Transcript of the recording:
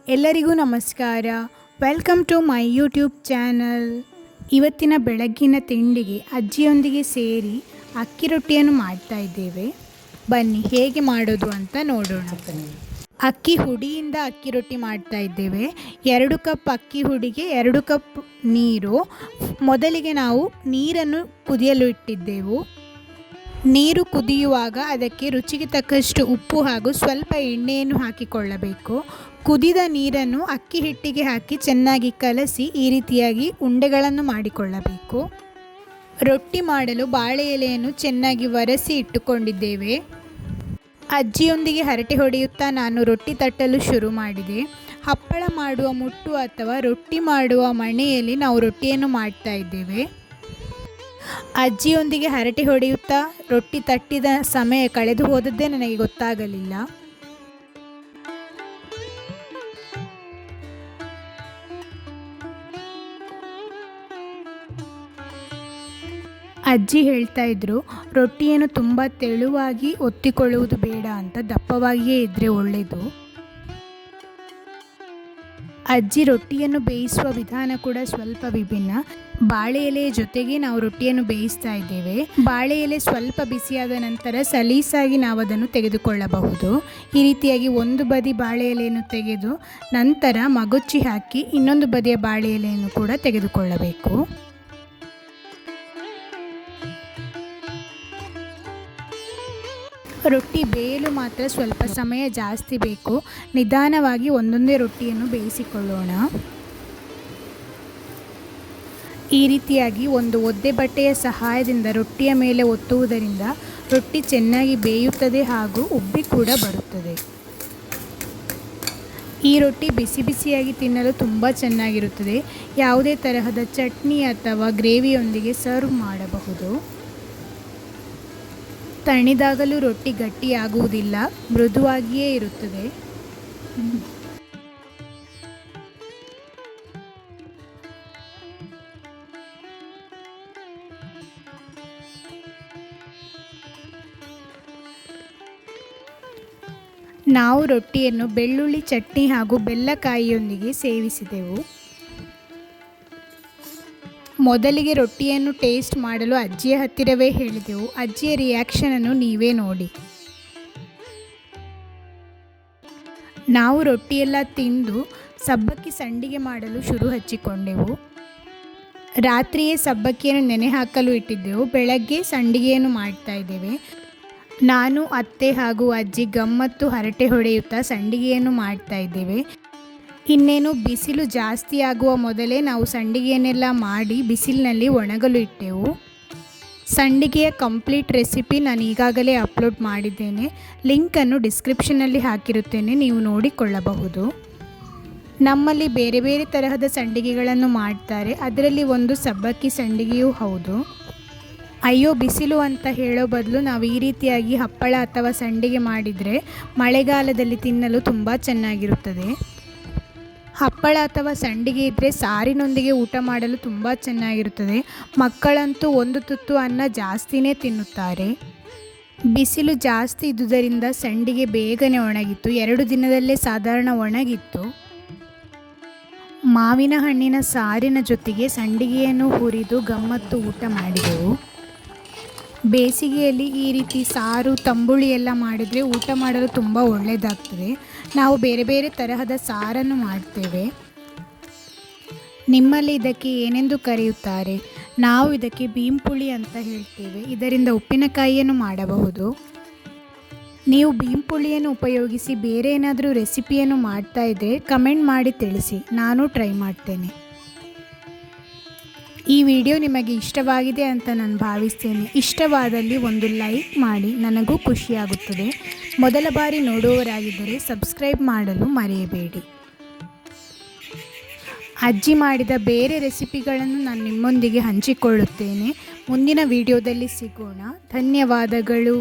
ಎಲ್ಲರಿಗೂ ನಮಸ್ಕಾರ. Welcome to my YouTube channel. ಇವತ್ತಿನ ಬೆಳಗ್ಗಿನ ತಿಂಡಿಗೆ ಅಜ್ಜಿಯೊಂದಿಗೆ ಸೇರಿ ಅಕ್ಕಿ ರೊಟ್ಟಿಯನ್ನು ಮಾಡ್ತಾ ಇದ್ದೇವೆ. ಬನ್ನಿ ಹೇಗೆ ಮಾಡೋದು ಅಂತ ನೋಡೋಣ. ಅಕ್ಕಿ ಹುಡಿಯಿಂದ ಅಕ್ಕಿ ರೊಟ್ಟಿ ಮಾಡ್ತಾ ಇದ್ದೇವೆ. 2 ಕಪ್ ಅಕ್ಕಿ ಹುಡಿಗೆ 2 ಕಪ್ ನೀರು. ಮೊದಲಿಗೆ ನಾವು ನೀರನ್ನು ಕುದಿಯಲು ಇಟ್ಟಿದ್ದೆವು. ನೀರು ಕುದಿಯುವಾಗ ಅದಕ್ಕೆ ರುಚಿಗೆ ತಕ್ಕಷ್ಟು ಉಪ್ಪು ಹಾಗೂ ಸ್ವಲ್ಪ ಎಣ್ಣೆಯನ್ನು ಹಾಕಿಕೊಳ್ಳಬೇಕು. ಕುದಿದ ನೀರನ್ನು ಅಕ್ಕಿ ಹಿಟ್ಟಿಗೆ ಹಾಕಿ ಚೆನ್ನಾಗಿ ಕಲಸಿ ಈ ರೀತಿಯಾಗಿ ಉಂಡೆಗಳನ್ನು ಮಾಡಿಕೊಳ್ಳಬೇಕು. ರೊಟ್ಟಿ ಮಾಡಲು ಬಾಳೆ ಎಲೆಯನ್ನು ಚೆನ್ನಾಗಿ ಒರೆಸಿ ಇಟ್ಟುಕೊಂಡಿದ್ದೇವೆ. ಅಜ್ಜಿಯೊಂದಿಗೆ ಹರಟೆ ಹೊಡೆಯುತ್ತಾ ನಾನು ರೊಟ್ಟಿ ತಟ್ಟಲು ಶುರು ಮಾಡಿದೆ. ಹಪ್ಪಳ ಮಾಡುವ ಮುಟ್ಟು ಅಥವಾ ರೊಟ್ಟಿ ಮಾಡುವ ಮಣೆಯಲ್ಲಿ ನಾವು ರೊಟ್ಟಿಯನ್ನು ಮಾಡ್ತಾ ಇದ್ದೇವೆ. ಅಜ್ಜಿಯೊಂದಿಗೆ ಹರಟೆ ಹೊಡೆಯುತ್ತಾ ರೊಟ್ಟಿ ತಟ್ಟಿದ ಸಮಯ ಕಳೆದು ಹೋದದ್ದೇ ನನಗೆ ಗೊತ್ತಾಗಲಿಲ್ಲ. ಅಜ್ಜಿ ಹೇಳ್ತಾ ಇದ್ರು, ರೊಟ್ಟಿಯನ್ನು ತುಂಬ ತೆಳುವಾಗಿ ಒತ್ತಿಕೊಳ್ಳುವುದು ಬೇಡ ಅಂತ, ದಪ್ಪವಾಗಿಯೇ ಇದ್ದರೆ ಒಳ್ಳೆಯದು. ಅಜ್ಜಿ ರೊಟ್ಟಿಯನ್ನು ಬೇಯಿಸುವ ವಿಧಾನ ಕೂಡ ಸ್ವಲ್ಪ ವಿಭಿನ್ನ. ಬಾಳೆ ಎಲೆಯ ಜೊತೆಗೆ ನಾವು ರೊಟ್ಟಿಯನ್ನು ಬೇಯಿಸ್ತಾ ಇದ್ದೇವೆ. ಬಾಳೆ ಎಲೆ ಸ್ವಲ್ಪ ಬಿಸಿಯಾದ ನಂತರ ಸಲೀಸಾಗಿ ನಾವು ಅದನ್ನು ತೆಗೆದುಕೊಳ್ಳಬಹುದು. ಈ ರೀತಿಯಾಗಿ ಒಂದು ಬದಿ ಬಾಳೆ ಎಲೆಯನ್ನು ತೆಗೆದು ನಂತರ ಮಗುಚಿ ಹಾಕಿ ಇನ್ನೊಂದು ಬದಿಯ ಬಾಳೆ ಎಲೆಯನ್ನು ಕೂಡ ತೆಗೆದುಕೊಳ್ಳಬೇಕು. ರೊಟ್ಟಿ ಬೇಯಲು ಮಾತ್ರ ಸ್ವಲ್ಪ ಸಮಯ ಜಾಸ್ತಿ ಬೇಕು. ನಿಧಾನವಾಗಿ ಒಂದೊಂದೇ ರೊಟ್ಟಿಯನ್ನು ಬೇಯಿಸಿಕೊಳ್ಳೋಣ. ಈ ರೀತಿಯಾಗಿ ಒಂದು ಒದ್ದೆ ಬಟ್ಟೆಯ ಸಹಾಯದಿಂದ ರೊಟ್ಟಿಯ ಮೇಲೆ ಒತ್ತುವುದರಿಂದ ರೊಟ್ಟಿ ಚೆನ್ನಾಗಿ ಬೇಯುತ್ತದೆ ಹಾಗೂ ಉಬ್ಬಿ ಕೂಡ ಬರುತ್ತದೆ. ಈ ರೊಟ್ಟಿ ಬಿಸಿ ಬಿಸಿಯಾಗಿ ತಿನ್ನಲು ತುಂಬ ಚೆನ್ನಾಗಿರುತ್ತದೆ. ಯಾವುದೇ ತರಹದ ಚಟ್ನಿ ಅಥವಾ ಗ್ರೇವಿಯೊಂದಿಗೆ ಸರ್ವ್ ಮಾಡಬಹುದು. ತಣಿದಾಗಲೂ ರೊಟ್ಟಿ ಗಟ್ಟಿಯಾಗುವುದಿಲ್ಲ, ಮೃದುವಾಗಿಯೇ ಇರುತ್ತದೆ. ನಾವು ರೊಟ್ಟಿಯನ್ನು ಬೆಳ್ಳುಳ್ಳಿ ಚಟ್ನಿ ಹಾಗೂ ಬೆಲ್ಲಕಾಯಿಯೊಂದಿಗೆ ಸೇವಿಸಿದೆವು. ಮೊದಲಿಗೆ ರೊಟ್ಟಿಯನ್ನು ಟೇಸ್ಟ್ ಮಾಡಲು ಅಜ್ಜಿಯ ಹತ್ತಿರವೇ ಹೇಳಿದೆವು. ಅಜ್ಜಿಯ ರಿಯಾಕ್ಷನನ್ನು ನೀವೇ ನೋಡಿ. ನಾವು ರೊಟ್ಟಿಯೆಲ್ಲ ತಿಂದು ಸಬ್ಬಕ್ಕಿ ಸಂಡಿಗೆ ಮಾಡಲು ಶುರು ಹಚ್ಚಿಕೊಂಡೆವು. ರಾತ್ರಿಯೇ ಸಬ್ಬಕ್ಕಿಯನ್ನು ನೆನೆ ಹಾಕಲು ಇಟ್ಟಿದ್ದೆವು. ಬೆಳಗ್ಗೆ ಸಂಡಿಗೆಯನ್ನು ಮಾಡ್ತಾ ಇದ್ದೇವೆ. ನಾನು, ಅತ್ತೆ ಹಾಗೂ ಅಜ್ಜಿ ಗಮ್ಮತ್ತು ಹರಟೆ ಹೊಡೆಯುತ್ತಾ ಸಂಡಿಗೆಯನ್ನು ಮಾಡ್ತಾ ಇದ್ದೇವೆ. ಇನ್ನೇನು ಬಿಸಿಲು ಜಾಸ್ತಿ ಆಗುವ ಮೊದಲೇ ನಾವು ಸಂಡಿಗೆಯನ್ನೆಲ್ಲ ಮಾಡಿ ಬಿಸಿಲಿನಲ್ಲಿ ಒಣಗಲು ಇಟ್ಟೆವು. ಸಂಡಿಗೆಯ ಕಂಪ್ಲೀಟ್ ರೆಸಿಪಿ ನಾನು ಈಗಾಗಲೇ ಅಪ್ಲೋಡ್ ಮಾಡಿದ್ದೇನೆ. ಲಿಂಕನ್ನು ಡಿಸ್ಕ್ರಿಪ್ಷನಲ್ಲಿ ಹಾಕಿರುತ್ತೇನೆ, ನೀವು ನೋಡಿಕೊಳ್ಳಬಹುದು. ನಮ್ಮಲ್ಲಿ ಬೇರೆ ಬೇರೆ ತರಹದ ಸಂಡಿಗೆಗಳನ್ನು ಮಾಡ್ತಾರೆ. ಅದರಲ್ಲಿ ಒಂದು ಸಬ್ಬಕ್ಕಿ ಸಂಡಿಗೆಯೂ ಹೌದು. ಅಯ್ಯೋ ಬಿಸಿಲು ಅಂತ ಹೇಳೋ ಬದಲು ನಾವು ಈ ರೀತಿಯಾಗಿ ಹಪ್ಪಳ ಅಥವಾ ಸಂಡಿಗೆ ಮಾಡಿದರೆ ಮಳೆಗಾಲದಲ್ಲಿ ತಿನ್ನಲು ತುಂಬ ಚೆನ್ನಾಗಿರುತ್ತದೆ. ಹಪ್ಪಳ ಅಥವಾ ಸಂಡಿಗೆ ಇದ್ದರೆ ಸಾರಿನೊಂದಿಗೆ ಊಟ ಮಾಡಲು ತುಂಬ ಚೆನ್ನಾಗಿರುತ್ತದೆ. ಮಕ್ಕಳಂತೂ ಒಂದು ತುತ್ತು ಅನ್ನ ಜಾಸ್ತಿನೇ ತಿನ್ನುತ್ತಾರೆ. ಬಿಸಿಲು ಜಾಸ್ತಿ ಇದ್ದುದರಿಂದ ಸಂಡಿಗೆ ಬೇಗನೆ ಒಣಗಿತ್ತು. 2 ದಿನದಲ್ಲೇ ಸಾಧಾರಣ ಒಣಗಿತ್ತು. ಮಾವಿನ ಹಣ್ಣಿನ ಸಾರಿನ ಜೊತೆಗೆ ಸಂಡಿಗೆಯನ್ನು ಹುರಿದು ಗಮ್ಮತ್ತು ಊಟ ಮಾಡಿದೆವು. ಬೇಸಿಗೆಯಲ್ಲಿ ಈ ರೀತಿ ಸಾರು ತಂಬುಳಿ ಎಲ್ಲ ಮಾಡಿದರೆ ಊಟ ಮಾಡಲು ತುಂಬ ಒಳ್ಳೆಯದಾಗ್ತದೆ. ನಾವು ಬೇರೆ ಬೇರೆ ತರಹದ ಸಾರನ್ನು ಮಾಡ್ತೇವೆ. ನಿಮ್ಮಲ್ಲಿ ಇದಕ್ಕೆ ಏನೆಂದು ಕರೆಯುತ್ತಾರೆ? ನಾವು ಇದಕ್ಕೆ ಬೀಂಪುಳಿ ಅಂತ ಹೇಳ್ತೇವೆ. ಇದರಿಂದ ಉಪ್ಪಿನಕಾಯಿಯನ್ನು ಮಾಡಬಹುದು. ನೀವು ಬೀಂಪುಳಿಯನ್ನು ಉಪಯೋಗಿಸಿ ಬೇರೆ ಏನಾದರೂ ರೆಸಿಪಿಯನ್ನು ಮಾಡ್ತಾ ಇದ್ದರೆ ಕಮೆಂಟ್ ಮಾಡಿ ತಿಳಿಸಿ, ನಾನು ಟ್ರೈ ಮಾಡ್ತೇನೆ. ಈ ವಿಡಿಯೋ ನಿಮಗೆ ಇಷ್ಟವಾಗಿದೆ ಅಂತ ನಾನು ಭಾವಿಸ್ತೇನೆ. ಇಷ್ಟವಾದಲ್ಲಿ ಒಂದು ಲೈಕ್ ಮಾಡಿ, ನನಗೂ ಖುಷಿಯಾಗುತ್ತದೆ. ಮೊದಲ ಬಾರಿ ನೋಡುವವರಾಗಿದ್ದರೆ ಸಬ್ಸ್ಕ್ರೈಬ್ ಮಾಡಲು ಮರೆಯಬೇಡಿ. ಅಜ್ಜಿ ಮಾಡಿದ ಬೇರೆ ರೆಸಿಪಿಗಳನ್ನು ನಾನು ನಿಮ್ಮೊಂದಿಗೆ ಹಂಚಿಕೊಳ್ಳುತ್ತೇನೆ. ಮುಂದಿನ ವಿಡಿಯೋದಲ್ಲಿ ಸಿಗೋಣ. ಧನ್ಯವಾದಗಳು.